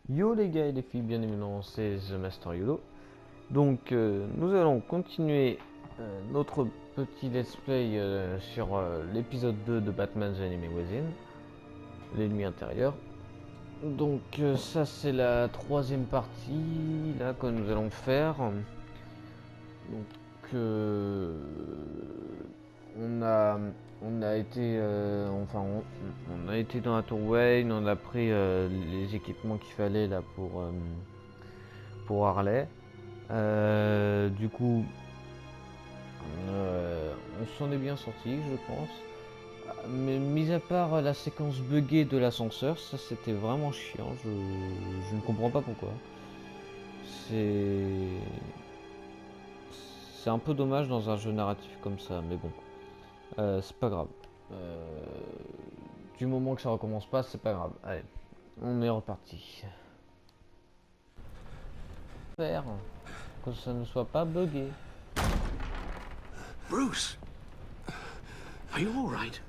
Yo les gars et les filles, bien évidemment c'est The Master Yudo. Donc nous allons continuer notre petit let's play sur l'épisode 2 de Batman The Anime Within, l'ennemi intérieur. Donc ça c'est la troisième partie là que nous allons faire. Donc on a été on a été dans la tour Wayne, on a pris les équipements qu'il fallait là pour Harley. Du coup on s'en est bien sorti je pense. Mais mis à part la séquence buggée de l'ascenseur, ça c'était vraiment chiant, je ne comprends pas pourquoi. C'est un peu dommage dans un jeu narratif comme ça, mais bon, c'est pas grave. Du moment que ça recommence pas, c'est pas grave. Allez, on est reparti. Faire que ça ne soit pas buggé. Bruce, are you all right?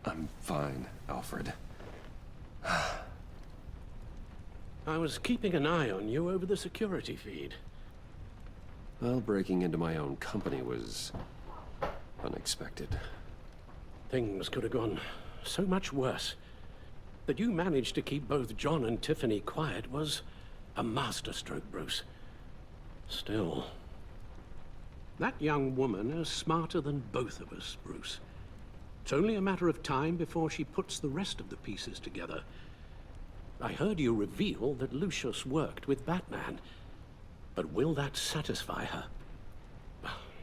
I'm fine, Alfred. I was keeping an eye on you over the security feed. Well, breaking into my own company was unexpected. Things could have gone so much worse. That you managed to keep both John and Tiffany quiet was a masterstroke, Bruce. Still, that young woman is smarter than both of us, Bruce. It's only a matter of time before she puts the rest of the pieces together. I heard you reveal that Lucius worked with Batman. But will that satisfy her?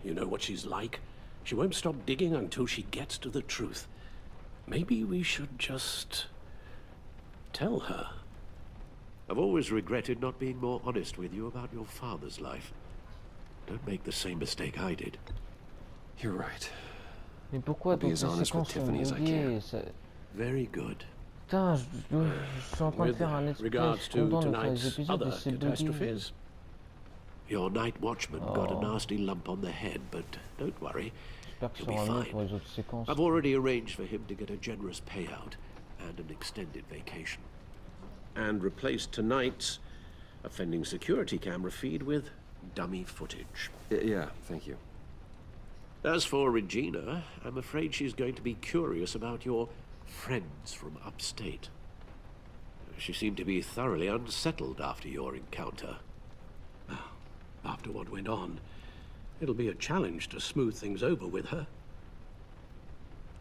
You know what she's like. She won't stop digging until she gets to the truth. Maybe we should just tell her. I've always regretted not being more honest with you about your father's life. Don't make the same mistake I did. You're right. Mais pourquoi I'll be toutes as les honest with séquences sont Tiffany as I buggées? can. Very good. Putain, je suis en train de With faire un let's play, je regards suis to content de faire les tonight's épisodes et other c'est buggé. catastrophes, Your night watchman got a Oh. nasty lump on the head, but don't worry. J'espère que You'll ça be ira mieux fine. pour les autres séquences. I've already arranged for him to get a generous payout and an extended vacation. and replaced tonight's offending security camera feed with dummy footage. Yeah, thank you. As for Regina, I'm afraid she's going to be curious about your friends from upstate. She seemed to be thoroughly unsettled after your encounter. After what went on, it'll be a challenge to smooth things over with her.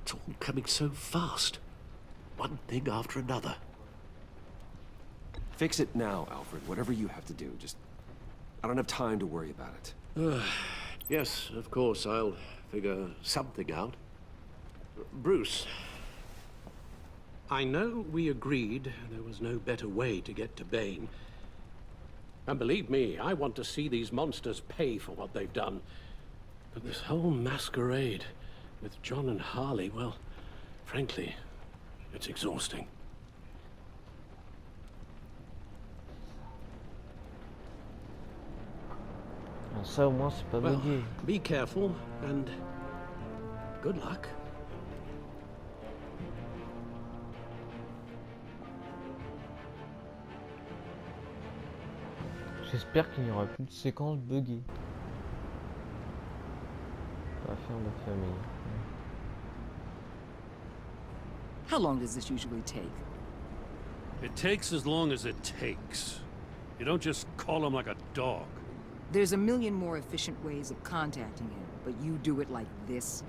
It's all coming so fast. One thing after another. Fix it now, Alfred. Whatever you have to do. Just... I don't have time to worry about it. Yes, of course, I'll figure something out. Bruce, I know we agreed there was no better way to get to Bane. And believe me, I want to see these monsters pay for what they've done. But this whole masquerade with John and Harley, well, frankly, it's exhausting. Ça au moins c'est pas Well, buggé. be careful and good luck. J'espère qu'il n'y aura plus de séquences buggées. Affaire de famille. How long does this usually take? It takes as long as it takes. You don't just call him like a dog. There's a million more efficient ways of contacting him, but you do it like this?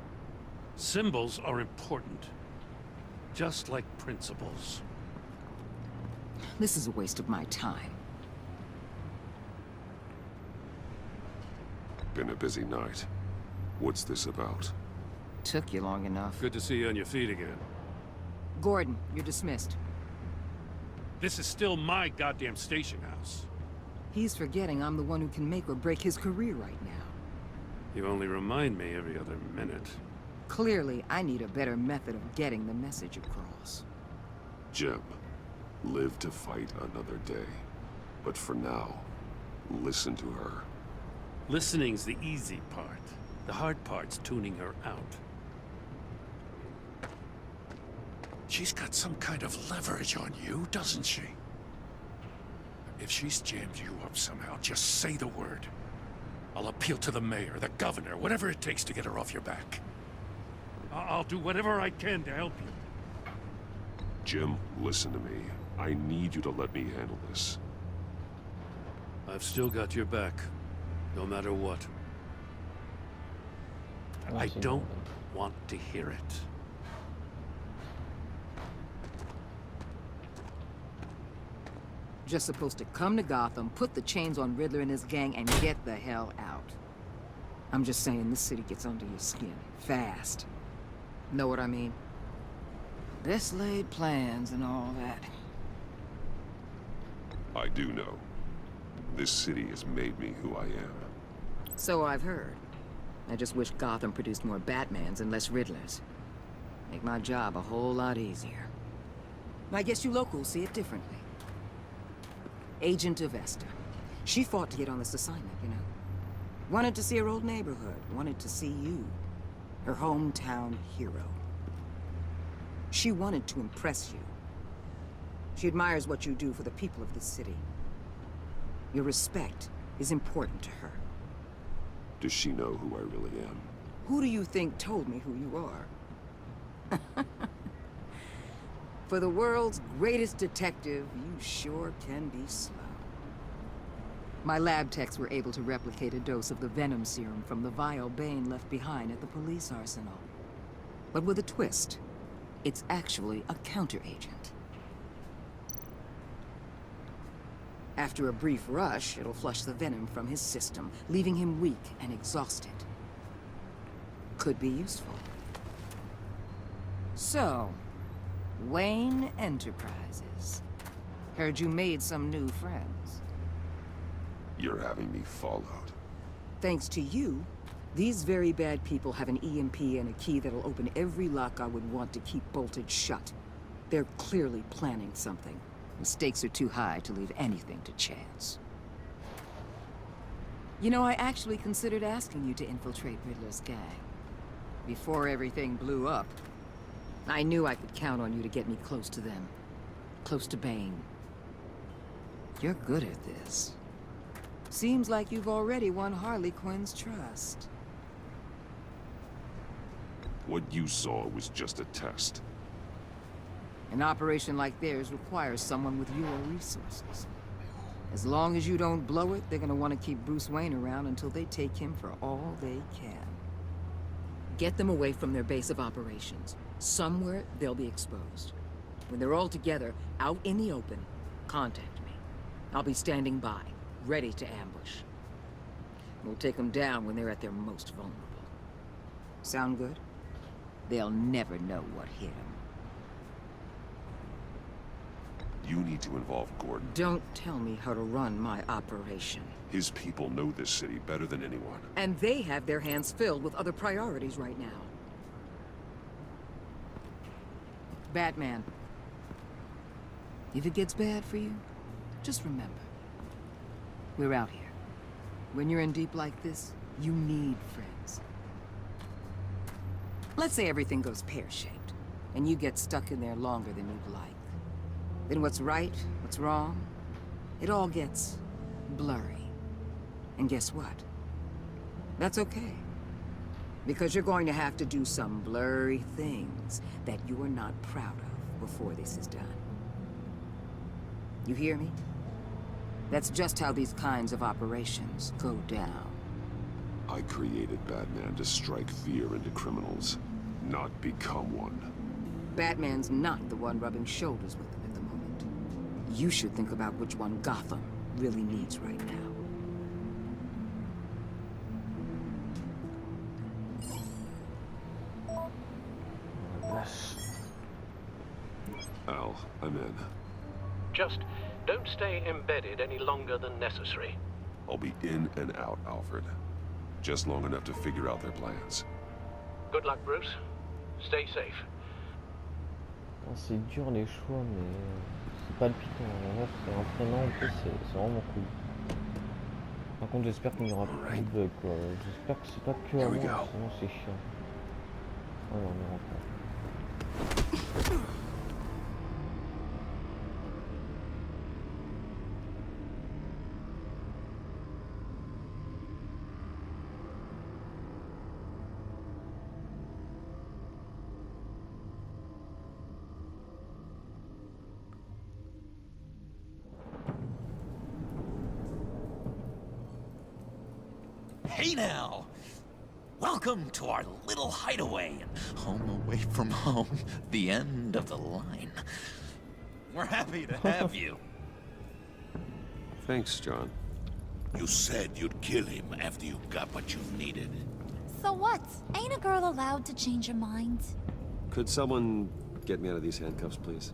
Symbols are important. Just like principles. This is a waste of my time. Been a busy night. What's this about? Took you long enough. Good to see you on your feet again. Gordon, you're dismissed. This is still my goddamn station house. He's forgetting I'm the one who can make or break his career right now. You only remind me every other minute. Clearly, I need a better method of getting the message across. Jem, live to fight another day. But for now, listen to her. Listening's the easy part. The hard part's tuning her out. She's got some kind of leverage on you, doesn't she? If she's jammed you up somehow, just say the word. I'll appeal to the mayor, the governor, whatever it takes to get her off your back. I'll do whatever I can to help you. Jim, listen to me. I need you to let me handle this. I've still got your back, no matter what. I don't want to hear it. Just supposed to come to Gotham, put the chains on Riddler and his gang, and get the hell out. I'm just saying, this city gets under your skin. Fast. Know what I mean? Best laid plans and all that. I do know. This city has made me who I am. So I've heard. I just wish Gotham produced more Batmans and less Riddlers. Make my job a whole lot easier. I guess you locals see it differently. Agent Avesta. She fought to get on this assignment, you know. Wanted to see her old neighborhood. Wanted to see you. Her hometown hero. She wanted to impress you. She admires what you do for the people of this city. Your respect is important to her. Does she know who I really am? Who do you think told me who you are? For the world's greatest detective, you sure can be slow. My lab techs were able to replicate a dose of the venom serum from the vial Bane left behind at the police arsenal. But with a twist, it's actually a counteragent. After a brief rush, it'll flush the venom from his system, leaving him weak and exhausted. Could be useful. So, Wayne Enterprises. Heard you made some new friends. You're having me followed. Thanks to you, these very bad people have an EMP and a key that'll open every lock I would want to keep bolted shut. They're clearly planning something. The stakes are too high to leave anything to chance. You know, I actually considered asking you to infiltrate Riddler's gang. Before everything blew up, I knew I could count on you to get me close to them. Close to Bane. You're good at this. Seems like you've already won Harley Quinn's trust. What you saw was just a test. An operation like theirs requires someone with your resources. As long as you don't blow it, they're gonna want to keep Bruce Wayne around until they take him for all they can. Get them away from their base of operations. Somewhere they'll be exposed. When they're all together, out in the open, contact me. I'll be standing by, ready to ambush. We'll take them down when they're at their most vulnerable. Sound good? They'll never know what hit them. You need to involve Gordon. Don't tell me how to run my operation. His people know this city better than anyone. And they have their hands filled with other priorities right now. Batman. If it gets bad for you, just remember. We're out here. When you're in deep like this, you need friends. Let's say everything goes pear-shaped, and you get stuck in there longer than you'd like. Then what's right, what's wrong, it all gets blurry. And guess what? That's okay. Because you're going to have to do some blurry things that you are not proud of before this is done. You hear me? That's just how these kinds of operations go down. I created Batman to strike fear into criminals, not become one. Batman's not the one rubbing shoulders with them at the moment. You should think about which one Gotham really needs right now. Al, I'm in. Just don't stay embedded any longer than necessary. I'll be in and out, Alfred. Just long enough to figure out their plans. Good luck, Bruce. Stay safe. Ah, c'est dur les choix, mais c'est palpitant. En vrai, c'est entraînant, en plus, c'est vraiment cool. Par contre, j'espère qu'il n'y aura plus de bugs, quoi. J'espère que c'est pas que à moi, sinon c'est chiant. Alors, on est rentré. Hey now! Welcome to our little hideaway, home away from home, the end of the line. We're happy to have you. Thanks, John. You said you'd kill him after you got what you needed. So what? Ain't a girl allowed to change her mind? Could someone get me out of these handcuffs, please?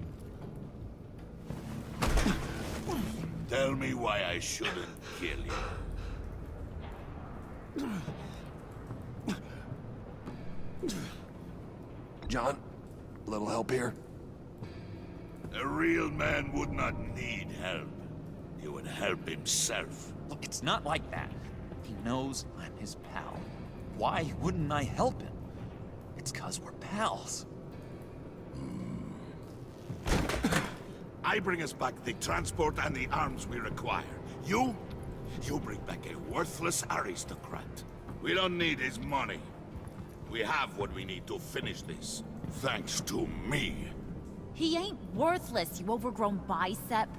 Tell me why I shouldn't kill you. John, a little help here? A real man would not need help. He would help himself. Look, it's not like that. He knows I'm his pal. Why wouldn't I help him? It's 'cause we're pals. I bring us back the transport and the arms we require. You bring back a worthless aristocrat. We don't need his money. We have what we need to finish this. Thanks to me. He ain't worthless, you overgrown bicep.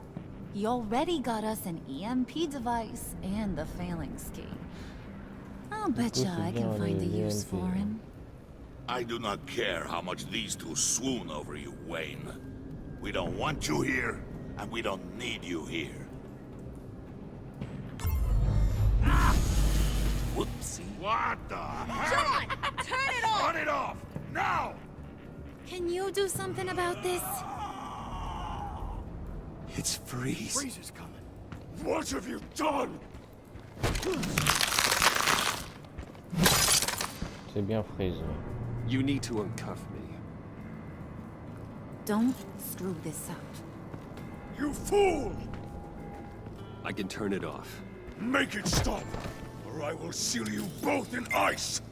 He already got us an EMP device and the phalanx key. I'll bet ya I can find a use for him. I do not care how much these two swoon over you, Wayne. We don't want you here, and we don't need you here. Whoopsie. What the hell? John! Turn it off! Turn it off! Now! Can you do something about this? It's Freeze. Freeze is coming. What have you done? C'est bien Freeze. You need to uncuff me. Don't screw this up. You fool! I can turn it off. Make it stop, or I will seal you both in ice!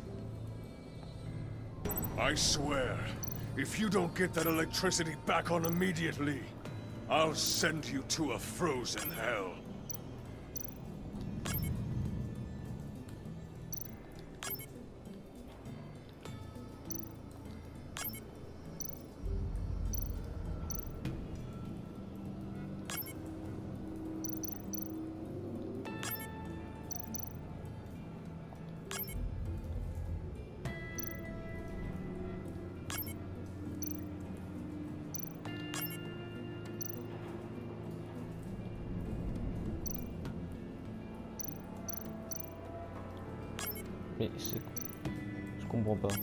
I swear, if you don't get that electricity back on immediately, I'll send you to a frozen hell. Mais c'est... Je comprends pas.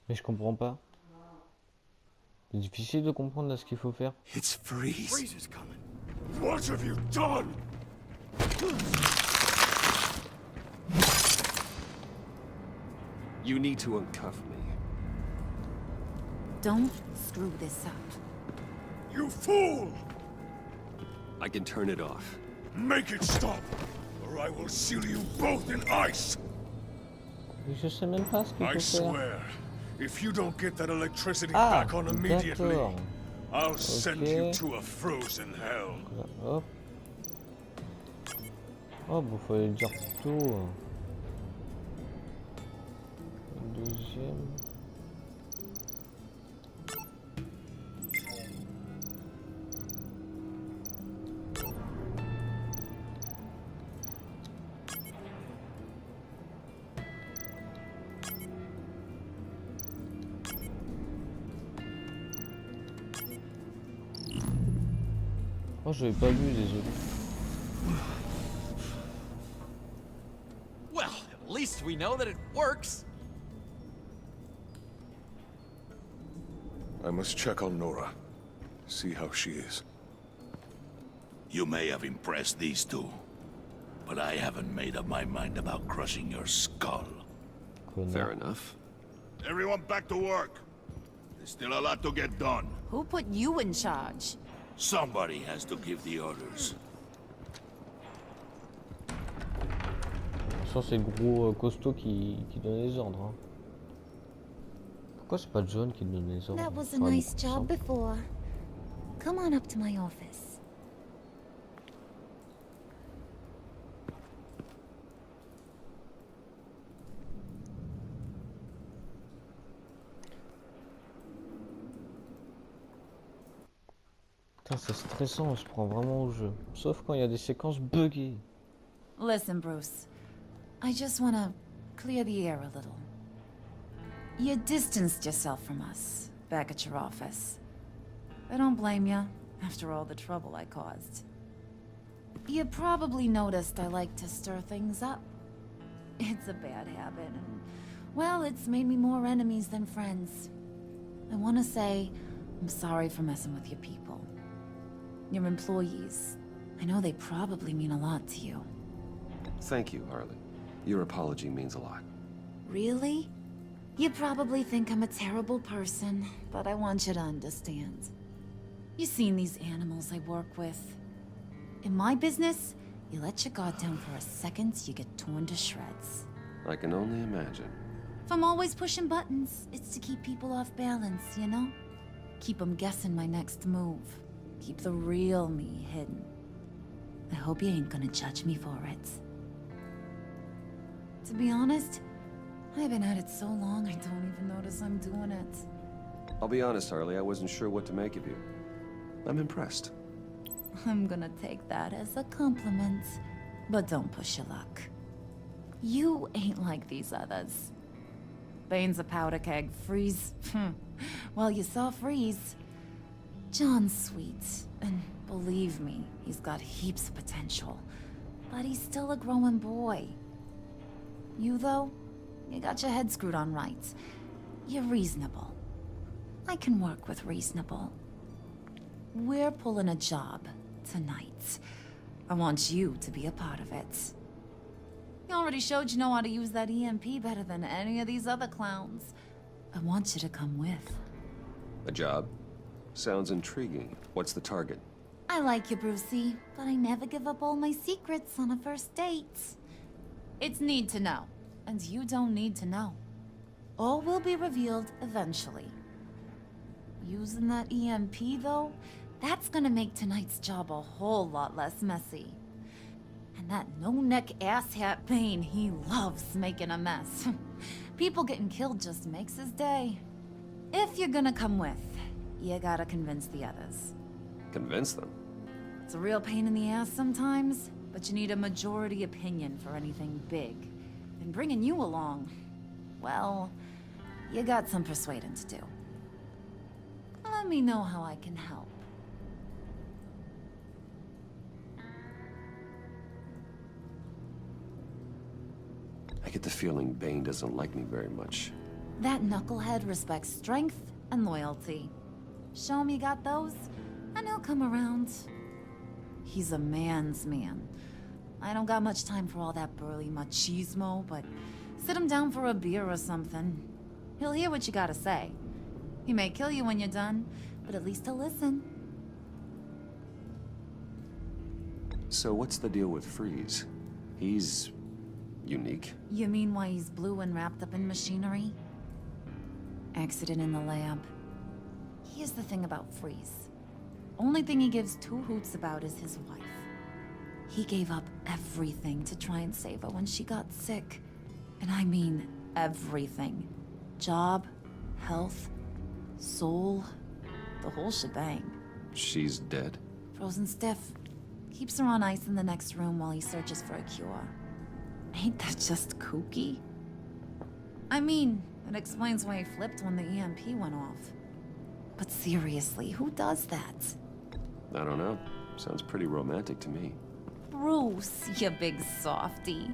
Mais je comprends pas. C'est difficile de comprendre là ce qu'il faut faire. It's Freeze. Freeze is coming. What have you done? You need to uncuff me. Don't screw this up. You fool! I can turn it off. Make it stop, or I will seal you both in ice! Je sais même pas ce qu'il I faut faire. swear, if you don't get that electricity Ah, back on immediately, d'accord. I'll send you Ok. to a frozen hell. Hop. Oh, bon, fallait le dire plus tôt. Le deuxième. Oh, j'avais pas vu, désolé. Well, at least we know that it works. I must check on Nora. See how she is. You may have impressed these two, but I haven't made up my mind about crushing your skull. Fair enough. Everyone back to work. There's still a lot to get done. Who put you in charge? Somebody has to give the orders. Ça, c'est le gros costaud qui donne les ordres. Hein. Pourquoi c'est pas John qui donne les ordres? That was a Ça aurait nice beaucoup de job sens. before. Come on up to my office. Putain, c'est stressant, on se prend vraiment au jeu. Sauf quand il y a des séquences buggées. Listen, Bruce. I just want to clear the air a little. You distanced yourself from us back at your office. I don't blame you, after all the trouble I caused. You probably noticed I like to stir things up. It's a bad habit, and, well, it's made me more enemies than friends. I want to say I'm sorry for messing with your people. Your employees. I know they probably mean a lot to you. Thank you, Harley. Your apology means a lot. Really? You probably think I'm a terrible person, but I want you to understand. You've seen these animals I work with. In my business, you let your guard down for a second, you get torn to shreds. I can only imagine. If I'm always pushing buttons, it's to keep people off balance, you know? Keep them guessing my next move. Keep the real me hidden. I hope you ain't gonna judge me for it. To be honest, I've been at it so long I don't even notice I'm doing it. I'll be honest, Harley, I wasn't sure what to make of you. I'm impressed. I'm gonna take that as a compliment, but don't push your luck. You ain't like these others. Bane's a powder keg, Freeze. Well, you saw Freeze. John's sweet, and believe me, he's got heaps of potential. But he's still a growing boy. You, though, you got your head screwed on right. You're reasonable. I can work with reasonable. We're pulling a job tonight. I want you to be a part of it. You already showed you know how to use that EMP better than any of these other clowns. I want you to come with. A job? Sounds intriguing. What's the target? I like you, Brucey, but I never give up all my secrets on a first date. It's need to know, and you don't need to know. All will be revealed eventually. Using that EMP, though, that's gonna make tonight's job a whole lot less messy. And that no-neck asshat Bane, he loves making a mess. People getting killed just makes his day. If you're gonna come with, you gotta convince the others. Convince them? It's a real pain in the ass sometimes, but you need a majority opinion for anything big. And bringing you along, well, you got some persuading to do. Let me know how I can help. I get the feeling Bane doesn't like me very much. That knucklehead respects strength and loyalty. Show him you got those, and he'll come around. He's a man's man. I don't got much time for all that burly machismo, but sit him down for a beer or something. He'll hear what you gotta say. He may kill you when you're done, but at least he'll listen. So what's the deal with Freeze? He's unique. You mean why he's blue and wrapped up in machinery? Accident in the lab. Here's the thing about Freeze. Only thing he gives two hoots about is his wife. He gave up everything to try and save her when she got sick. And I mean everything. Job, health, soul, the whole shebang. She's dead? Frozen stiff. Keeps her on ice in the next room while he searches for a cure. Ain't that just kooky? I mean, it explains why he flipped when the EMP went off. But seriously, who does that? I don't know. Sounds pretty romantic to me. Bruce, you big softy.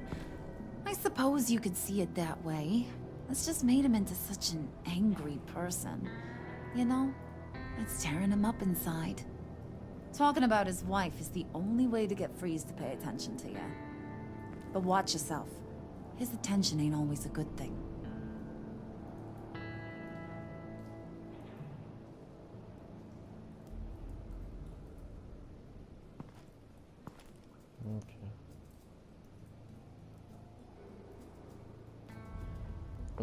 I suppose you could see it that way. It's just made him into such an angry person. You know? It's tearing him up inside. Talking about his wife is the only way to get Freeze to pay attention to you. But watch yourself. His attention ain't always a good thing.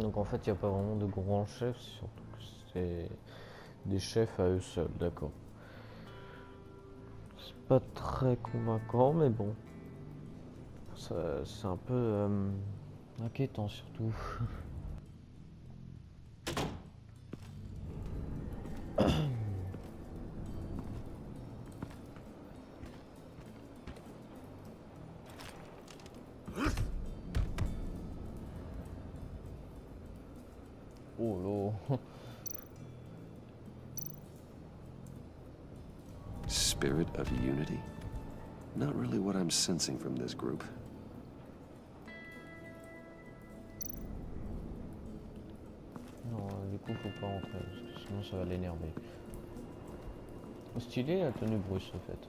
Donc en fait, il n'y a pas vraiment de grands chefs, surtout que c'est des chefs à eux seuls, d'accord. C'est pas très convaincant, mais bon. C'est un peu inquiétant surtout. Oh là. Spirit of unity? Not really what I'm sensing from this group. Non, du coup, faut pas rentrer, parce que sinon ça va l'énerver. Stylé la tenue Bruce, en fait.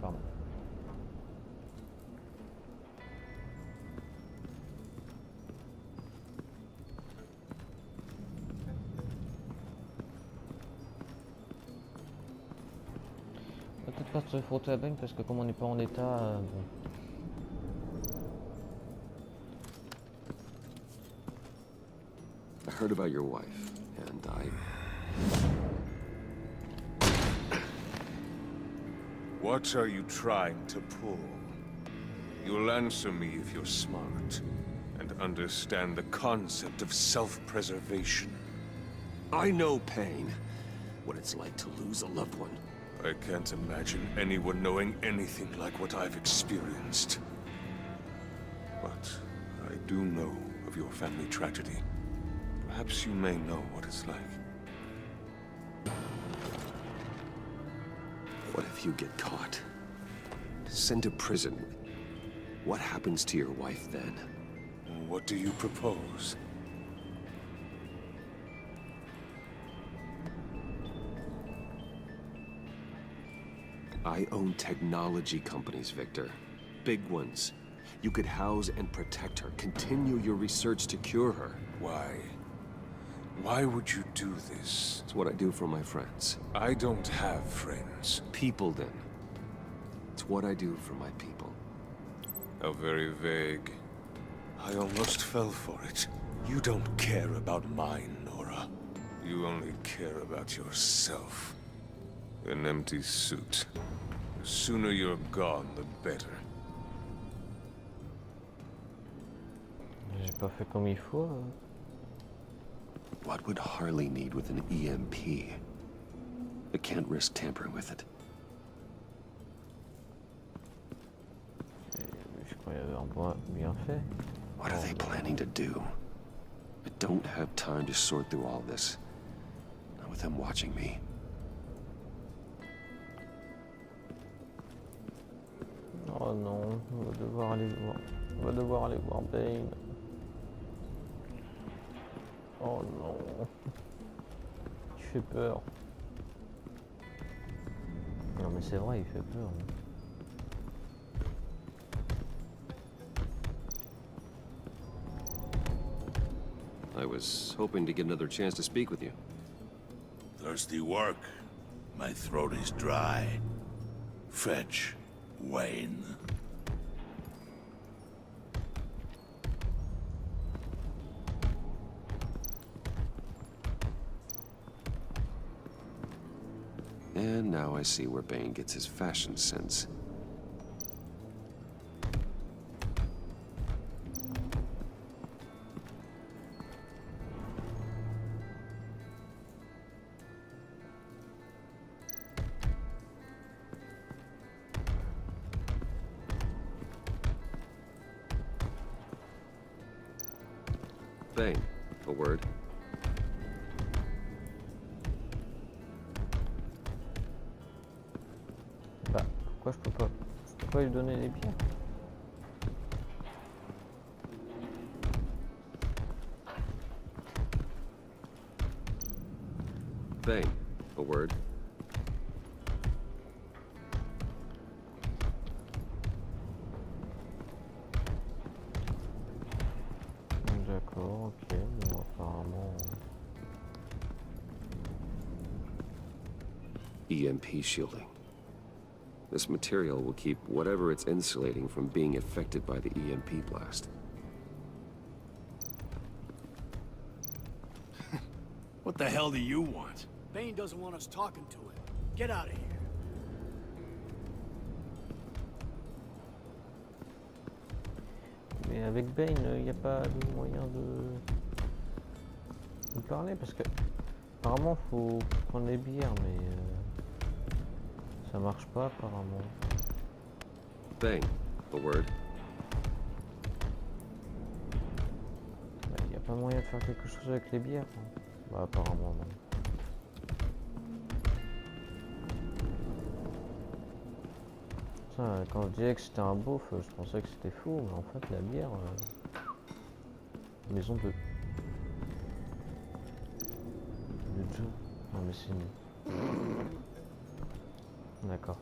Pardon. On va peut-être pas se frotter la baigne parce que comme on n'est pas en état, bon. I heard about your wife, and What are you trying to pull? You'll answer me if you're smart and understand the concept of self-preservation. I know pain. What it's like to lose a loved one. I can't imagine anyone knowing anything like what I've experienced. But I do know of your family tragedy. Perhaps you may know what it's like. What if you get caught? Sent to prison. What happens to your wife then? What do you propose? I own technology companies, Victor. Big ones. You could house and protect her, continue your research to cure her. Why? Why would you do this? It's what I do for my friends. I don't have friends. People, then. It's what I do for my people. How very vague. I almost fell for it. You don't care about mine, Nora. You only care about yourself. An empty suit. The sooner you're gone, the better. J'ai pas fait comme il faut. What would Harley need with an EMP? I can't risk tampering with it. Je crois qu'il y avait un point bien fait. What are they planning to do? I don't have time to sort through all this. Not with them watching me. Oh non, on va devoir aller voir. On va devoir aller voir Bane. Oh non. Il fait peur. Non mais c'est vrai, il fait peur. I was hoping to get another chance to speak with you. Thirsty work? My throat is dry. Fetch Wayne. And now I see where Bane gets his fashion sense. Bane, a word. Bah, pourquoi je peux pas? Je peux pas lui donner les pierres? Bane, a word. D'accord, ok, bon apparemment... EMP shielding. This material will keep whatever it's insulating from being affected by the EMP blast. What the hell do you want? Bane doesn't want us talking to him. Get out of here. Mais avec Bane, il n'y a pas de moyen de parler parce que apparemment faut prendre les bières, mais ça marche pas apparemment. Bang. A word. Il n'y a pas moyen de faire quelque chose avec les bières. Hein. Bah apparemment non. Putain, quand je disais que c'était un beauf, je pensais que c'était faux, mais en fait la bière... Maison 2. Le jeu. Non mais c'est nul. D'accord.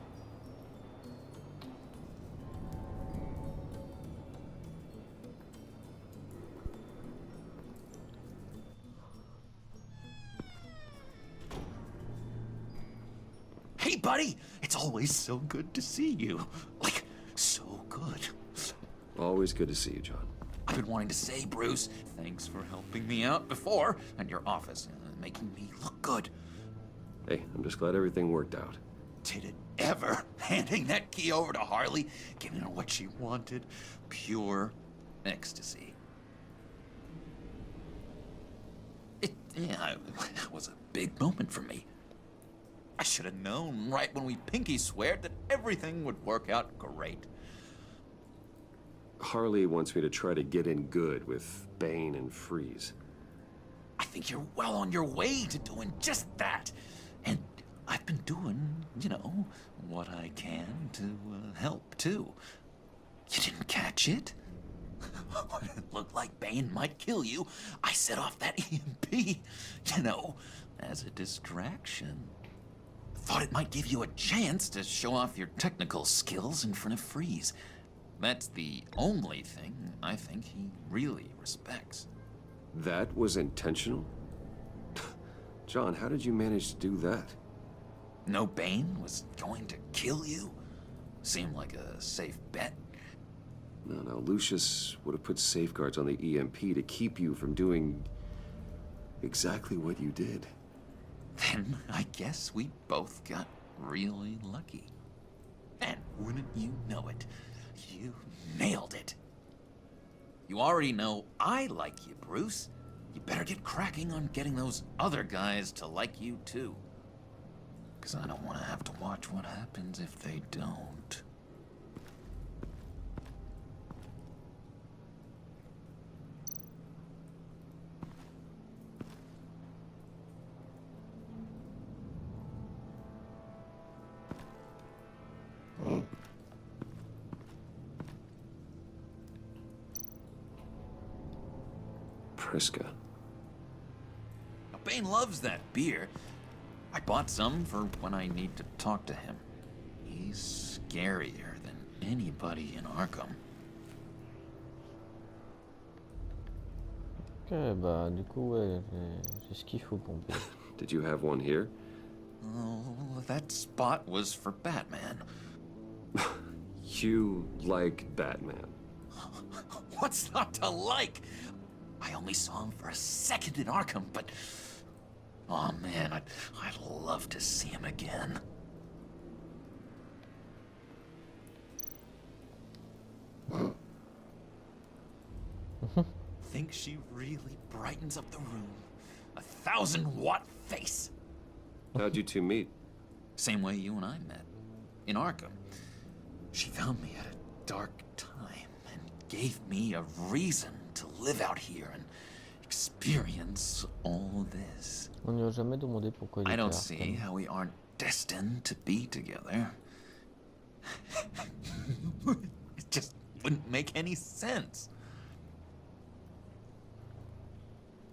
Hey, buddy! It's always so good to see you. Like, so good. Always good to see you, John. I've been wanting to say, Bruce, thanks for helping me out before, and your office, making me look good. Hey, I'm just glad everything worked out. Did it ever? Handing that key over to Harley, giving her what she wanted. Pure ecstasy. It was a big moment for me. I should have known right when we pinky sweared that everything would work out great. Harley wants me to try to get in good with Bane and Freeze. I think you're well on your way to doing just that. And I've been doing, you know, what I can to help, too. You didn't catch it? When it looked like Bane might kill you, I set off that EMP, you know, as a distraction. Thought it might give you a chance to show off your technical skills in front of Freeze. That's the only thing I think he really respects. That was intentional? John, how did you manage to do that? No Bane was going to kill you? Seemed like a safe bet. No, Lucius would have put safeguards on the EMP to keep you from doing exactly what you did. Then I guess we both got really lucky. And wouldn't you know it, you nailed it. You already know I like you, Bruce. You better get cracking on getting those other guys to like you too. 'Cause I don't want to have to watch what happens if they don't. Priska. Bane loves that beer. I bought some for when I need to talk to him. He's scarier than anybody in Arkham. Ok, bah du coup ouais, c'est ce qu'il faut pomper. Did you have one here? Oh, that spot was for Batman. You like Batman. What's not to like? I only saw him for a second in Arkham, but... Oh man, I'd love to see him again. Think she really brightens up the room. 1,000-watt face. How'd you two meet? Same way you and I met. In Arkham. She found me at a dark time and gave me a reason to live out here and experience all this. On n'y a jamais demandé pourquoi il I était don't à see Arkham. how we aren't destined to be together. It just wouldn't make any sense.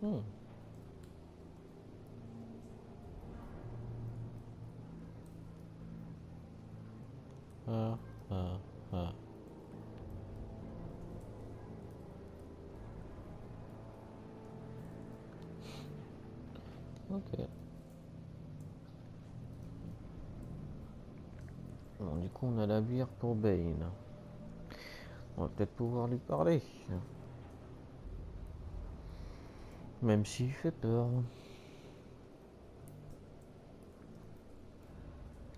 Hmm. Ok. Bon, du coup, on a la bière pour Bane. On va peut-être pouvoir lui parler. Même s'il fait peur.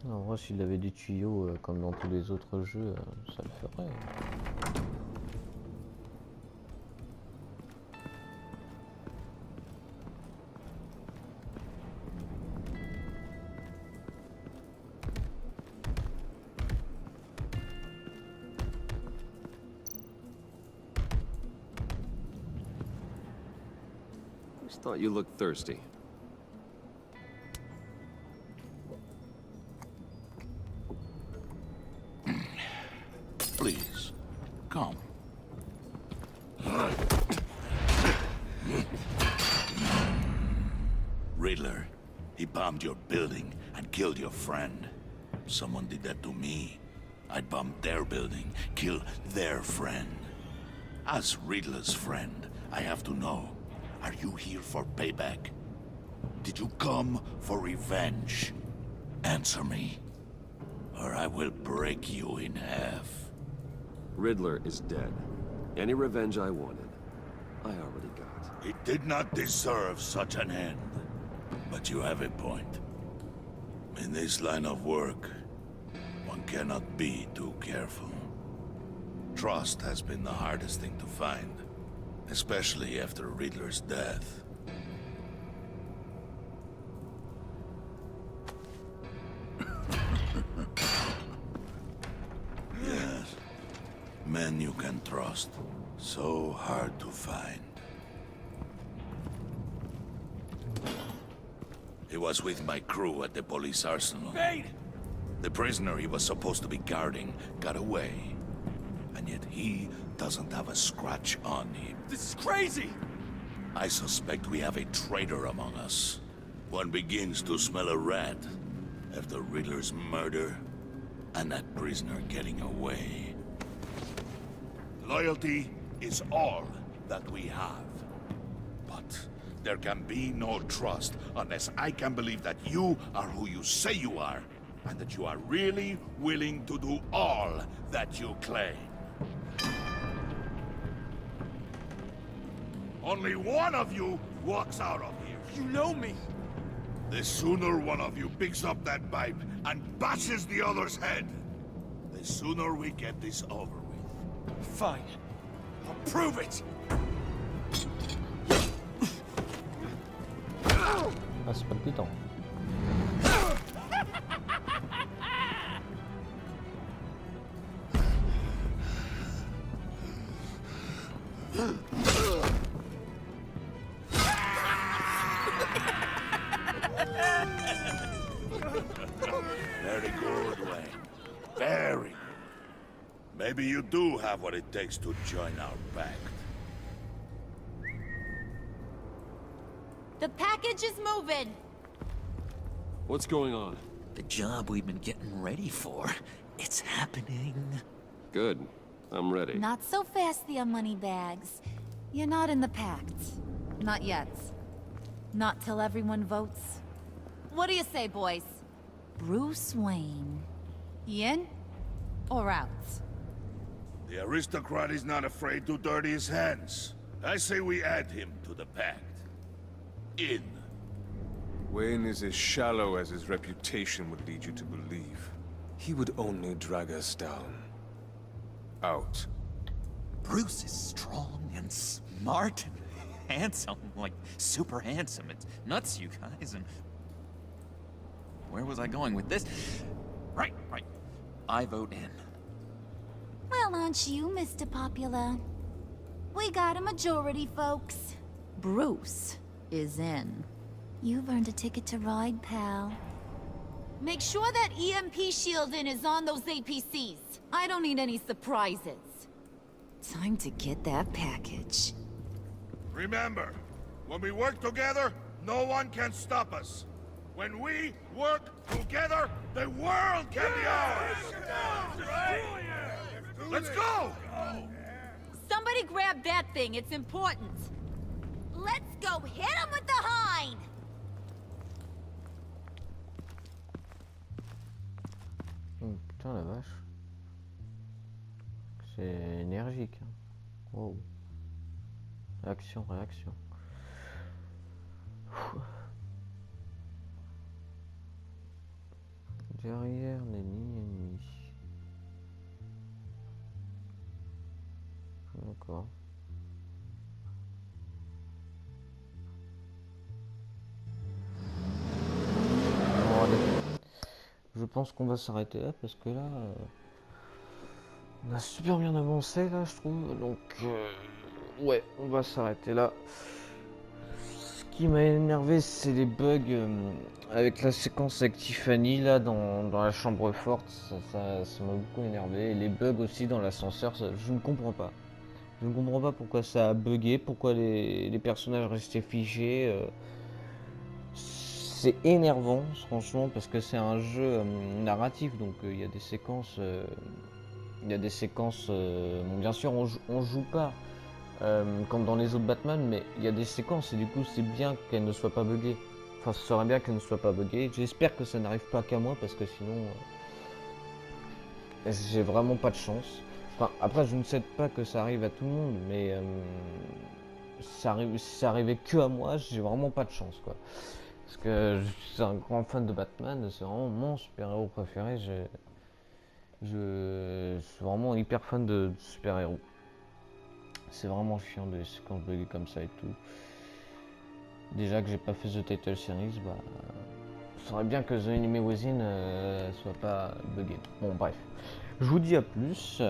En vrai, s'il avait des tuyaux comme dans tous les autres jeux, ça le ferait. Just thought you looked thirsty. Please, come. Riddler, he bombed your building and killed your friend. Someone did that to me. I'd bomb their building, kill their friend. As Riddler's friend, I have to know, are you here for payback? Did you come for revenge? Answer me, or I will break you in half. Riddler is dead. Any revenge I wanted, I already got. He did not deserve such an end. But you have a point. In this line of work, one cannot be too careful. Trust has been the hardest thing to find, especially after Riddler's death. Yes, men you can trust. So hard to find. He was with my crew at the police arsenal. Wait! The prisoner he was supposed to be guarding got away. And yet he doesn't have a scratch on him. This is crazy! I suspect we have a traitor among us. One begins to smell a rat after Riddler's murder and that prisoner getting away. Loyalty is all that we have. But there can be no trust unless I can believe that you are who you say you are, and that you are really willing to do all that you claim. Only one of you walks out of here. You know me! The sooner one of you picks up that pipe and bashes the other's head, the sooner we get this over with. Fine. I'll prove it! Ah, c'est palpitant. Very good, Wayne. Very. Maybe you do have what it takes to join our pact. The package is moving. What's going on? The job we've been getting ready for. It's happening. Good. I'm ready. Not so fast, the Moneybags. You're not in the pact. Not yet. Not till everyone votes. What do you say, boys? Bruce Wayne. In or out? The aristocrat is not afraid to dirty his hands. I say we add him to the pact. In. Wayne is as shallow as his reputation would lead you to believe. He would only drag us down. Out. Bruce is strong and smart and handsome, like super handsome. It's nuts, you guys, and... Where was I going with this? Right. I vote in. Well, aren't you, Mr. Popular? We got a majority, folks. Bruce is in. You've earned a ticket to ride, pal. Make sure that EMP shielding is on those APCs. I don't need any surprises. Time to get that package. Remember, when we work together, no one can stop us. When we work together, the world can be ours! Let's go! Somebody grab that thing, it's important. Let's go hit him with the hind! Putain la vache. C'est énergique. Hein. Wow. Action, réaction. Derrière les lignes ennemies. D'accord. Bon, allez. Je pense qu'on va s'arrêter là parce que là, on a super bien avancé là, je trouve. Donc, ouais, on va s'arrêter là. Ce qui m'a énervé, c'est les bugs avec la séquence avec Tiffany là dans la chambre forte. Ça m'a beaucoup énervé. Et les bugs aussi dans l'ascenseur, je ne comprends pas. Je ne comprends pas pourquoi ça a bugué, pourquoi les personnages restaient figés. C'est énervant, franchement, parce que c'est un jeu narratif, donc il y a des séquences. Bon, bien sûr, on joue pas comme dans les autres Batman, mais il y a des séquences et du coup, c'est bien qu'elles ne soient pas buggées. Enfin, ce serait bien qu'elles ne soient pas buggées. J'espère que ça n'arrive pas qu'à moi, parce que sinon, j'ai vraiment pas de chance. Enfin, après, je ne sais pas que ça arrive à tout le monde, mais si ça arrivait que à moi, j'ai vraiment pas de chance, quoi. Parce que je suis un grand fan de Batman, c'est vraiment mon super-héros préféré. Je suis vraiment hyper fan de super-héros. C'est vraiment chiant de séquences buggées comme ça et tout. Déjà que j'ai pas fait The Title Series, bah, ce serait bien que The Anime Within soit pas buggé. Bon, bref. Je vous dis à plus.